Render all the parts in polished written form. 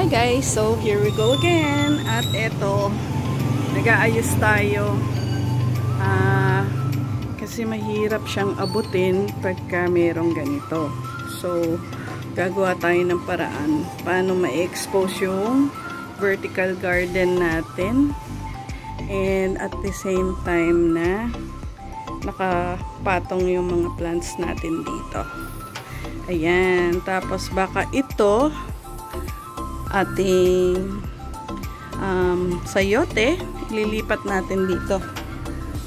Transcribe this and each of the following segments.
Hi guys, so here we go again. At eto, nag-aayos tayo. Kasi mahirap siyang abutin pagka merong ganito. So, gagawa tayo ng paraan paano ma-expose yung vertical garden natin. And at the same time na nakapatong yung mga plants natin dito. Ayan. Tapos baka ito ating sayote, lilipat natin dito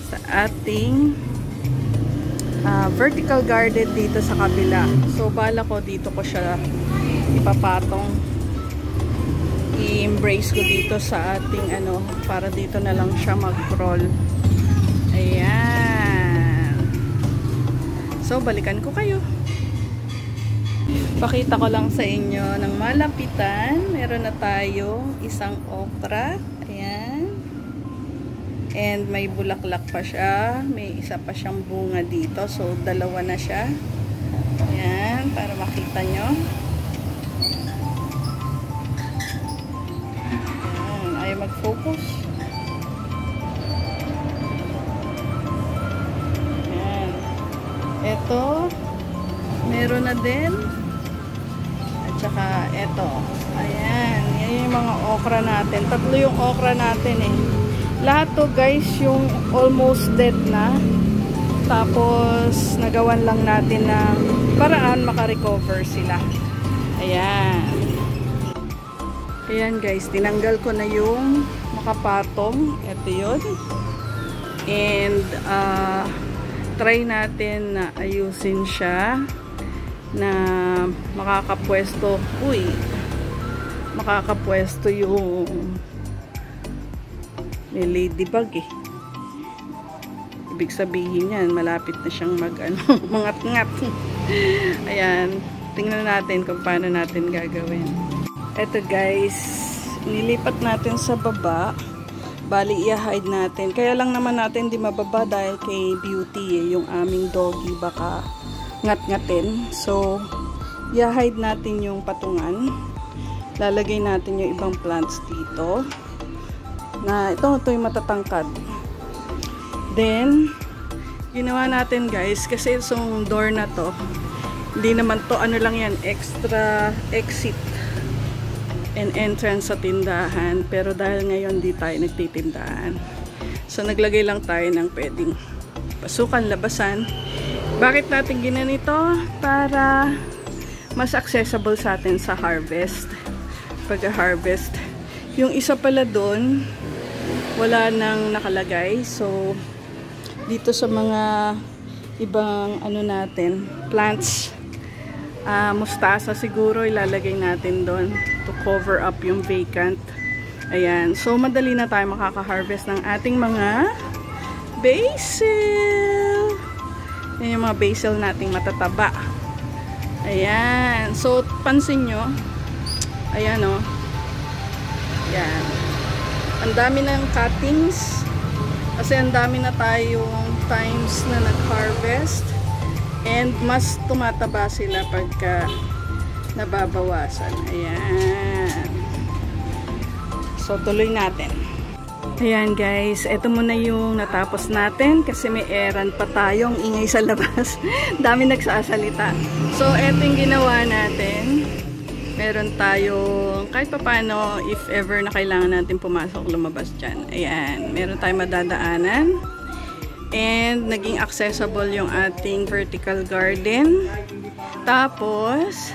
sa ating vertical garden dito sa kabila. So bala ko dito ko siya ipapatong, i-embrace ko dito sa ating para dito na lang siya mag-roll. Ayan. So balikan ko kayo. Pakita ko lang sa inyo ng malapitan. Meron na tayo isang okra. Ayan. And may bulaklak pa siya. May isa pa siyang bunga dito. So, dalawa na siya. Ayan. Para makita nyo. Ayan. Ayaw mag-focus. Ayan. Ito. Meron na din. Tsaka eto, ayan, yan yung mga okra natin. Tatlo yung okra natin eh. Lahat to guys yung almost dead na. Tapos nagawan lang natin ng paraan makarecover sila. Ayan. Ayan guys, tinanggal ko na yung makapatong. Ito yun. And try natin na ayusin siya na makakapwesto yung may ladybug eh. Ibig sabihin yan, malapit na siyang mangat-ngat. Ayan, tingnan natin kung paano natin gagawin. Eto guys, nilipat natin sa baba. Bali, i-hide natin. Kaya lang naman natin di mababa dahil kay Beauty eh, yung aming doggy baka ngat-ngatin. So, i-hide natin yung patungan. Lalagay natin yung ibang plants dito. Na ito yung matatangkad. Then, ginawa natin guys, kasi itong door na to, hindi naman to, lang yan, extra exit and entrance sa tindahan. Pero dahil ngayon di tayo nagtitindahan. So, naglagay lang tayo ng pwedeng pasukan, labasan. Bakit natin ginanito? Para mas accessible sa atin sa harvest. Pag-harvest. Yung isa pala doon, wala nang nakalagay. So, dito sa mga ibang natin, plants, mustasa siguro ilalagay natin doon to cover up yung vacant. Ayan. So, madali na tayo makaka-harvest ng ating mga basil. Yan yung mga basil nating matataba. Ayan. So, pansin nyo. Ayan o. Ayan. Ang dami ng cuttings. Kasi ang dami na tayong times na nag-harvest. And mas tumataba sila pagka nababawasan. Ayan. So, tuloy natin. Ayan guys, ito muna yung natapos natin kasi may errand pa tayong ingay sa labas. Dami nagsasalita. So, ito yung ginawa natin. Meron tayong kahit paano if ever na kailangan natin pumasok, lumabas dyan. Ayan, meron tayong madadaanan. And naging accessible yung ating vertical garden. Tapos,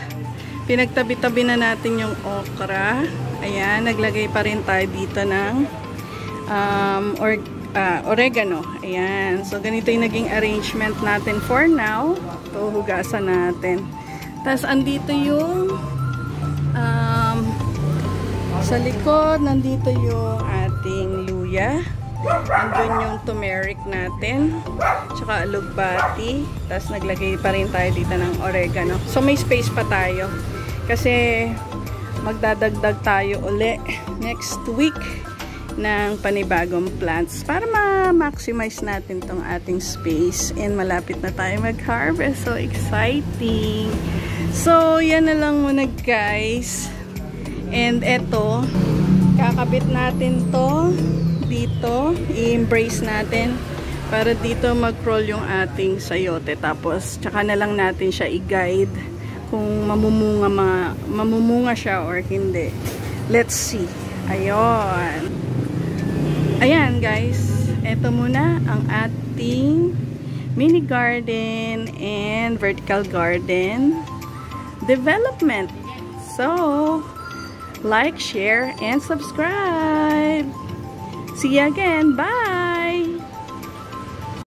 pinagtabi-tabi na natin yung okra. Ayan, naglagay pa rin tayo dito ng oregano. Ayan. So, ganito yung naging arrangement natin for now. Ito, hugasan natin. Tapos, andito yung sa likod, nandito yung ating luya. Andun yung turmeric natin. Tsaka alugbati. Tapos, naglagay pa rin tayo dito ng oregano. So, may space pa tayo. Kasi, magdadagdag tayo uli next week ng panibagong plants para ma-maximize natin tong ating space and malapit na tayo mag-harvest. So exciting! So yan na lang muna guys. And eto, kakabit natin to dito, i-embrace natin para dito mag-crawl yung ating sayote. Tapos tsaka na lang natin siya i-guide kung mamumunga siya or hindi. Let's see. Ayun. Ayan guys, eto muna ang ating mini garden and vertical garden development. So, like, share, and subscribe. See you again. Bye!